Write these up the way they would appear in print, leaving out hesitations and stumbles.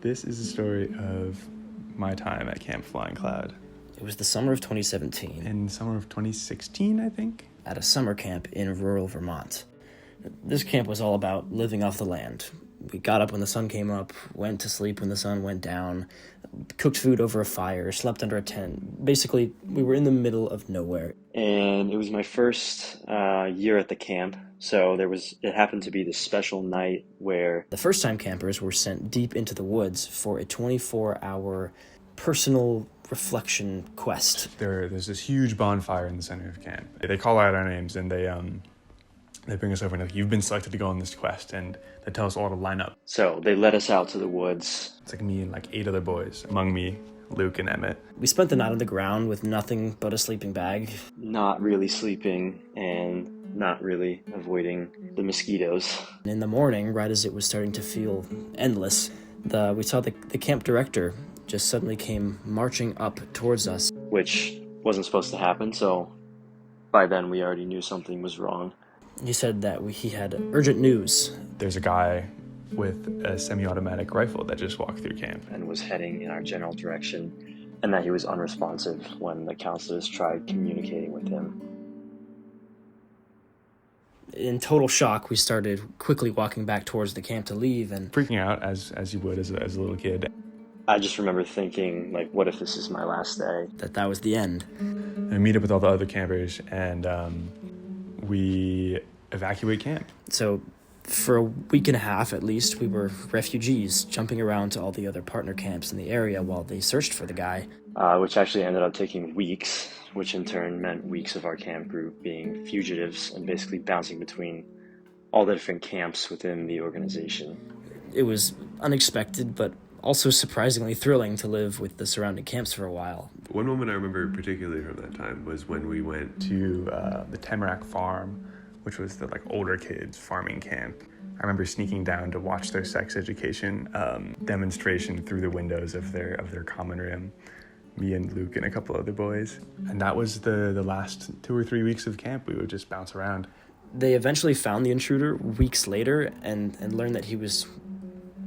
This is the story of my time at Camp Flying Cloud. It was the summer of 2017. In the summer of 2016, I think? At a summer camp in rural Vermont. This camp was all about living off the land. We got up when the sun came up, went to sleep when the sun went down, cooked food over a fire, slept under a tent. Basically, we were in the middle of nowhere. And it was my first year at the camp, so it happened to be this special night where The first-time campers were sent deep into the woods for a 24-hour personal reflection quest. There's this huge bonfire in the center of camp. They call out our names and they bring us over and you've been selected to go on this quest, and they tell us all to line up. So they led us out to the woods. It's like me and like 8 other boys, among me, Luke and Emmet. We spent the night on the ground with nothing but a sleeping bag. Not really sleeping and not really avoiding the mosquitoes. And in the morning, right as it was starting to feel endless, we saw the camp director just suddenly came marching up towards us. Which wasn't supposed to happen, so by then we already knew something was wrong. He said that he had urgent news. There's a guy with a semi-automatic rifle that just walked through camp. And was heading in our general direction, and that he was unresponsive when the counselors tried communicating with him. In total shock, we started quickly walking back towards the camp to leave, and Freaking out, as you would as a little kid. I just remember thinking, like, what if this is my last day? that was the end. And we meet up with all the other campers, and we evacuate camp. So for a week and a half, at least, we were refugees, jumping around to all the other partner camps in the area while they searched for the guy. Which actually ended up taking weeks, which in turn meant weeks of our camp group being fugitives and basically bouncing between all the different camps within the organization. It was unexpected, but also surprisingly thrilling to live with the surrounding camps for a while. One moment I remember particularly from that time was when we went To the Tamarack farm, which was the older kids farming camp. I remember sneaking down to watch their sex education demonstration through the windows of their common room. Me and Luke and a couple other boys. And that was the last 2 or 3 weeks of camp. We would just bounce around. They eventually found the intruder weeks later and learned that he was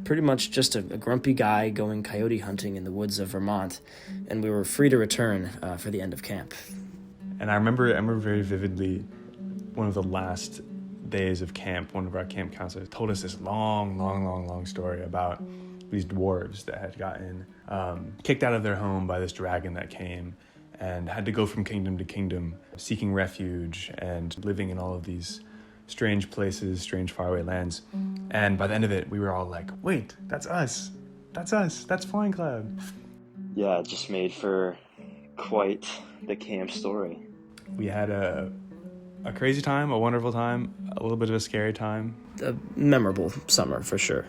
pretty much just a grumpy guy going coyote hunting in the woods of Vermont, and we were free to return for the end of camp. And I remember very vividly one of the last days of camp, one of our camp counselors told us this long story about these dwarves that had gotten kicked out of their home by this dragon that came and had to go from kingdom to kingdom, seeking refuge and living in all of these strange places, strange faraway lands. And by the end of it, we were all like, wait, that's us. That's Flying Cloud. Yeah, it just made for quite the camp story. We had a crazy time, a wonderful time, a little bit of a scary time. A memorable summer, for sure.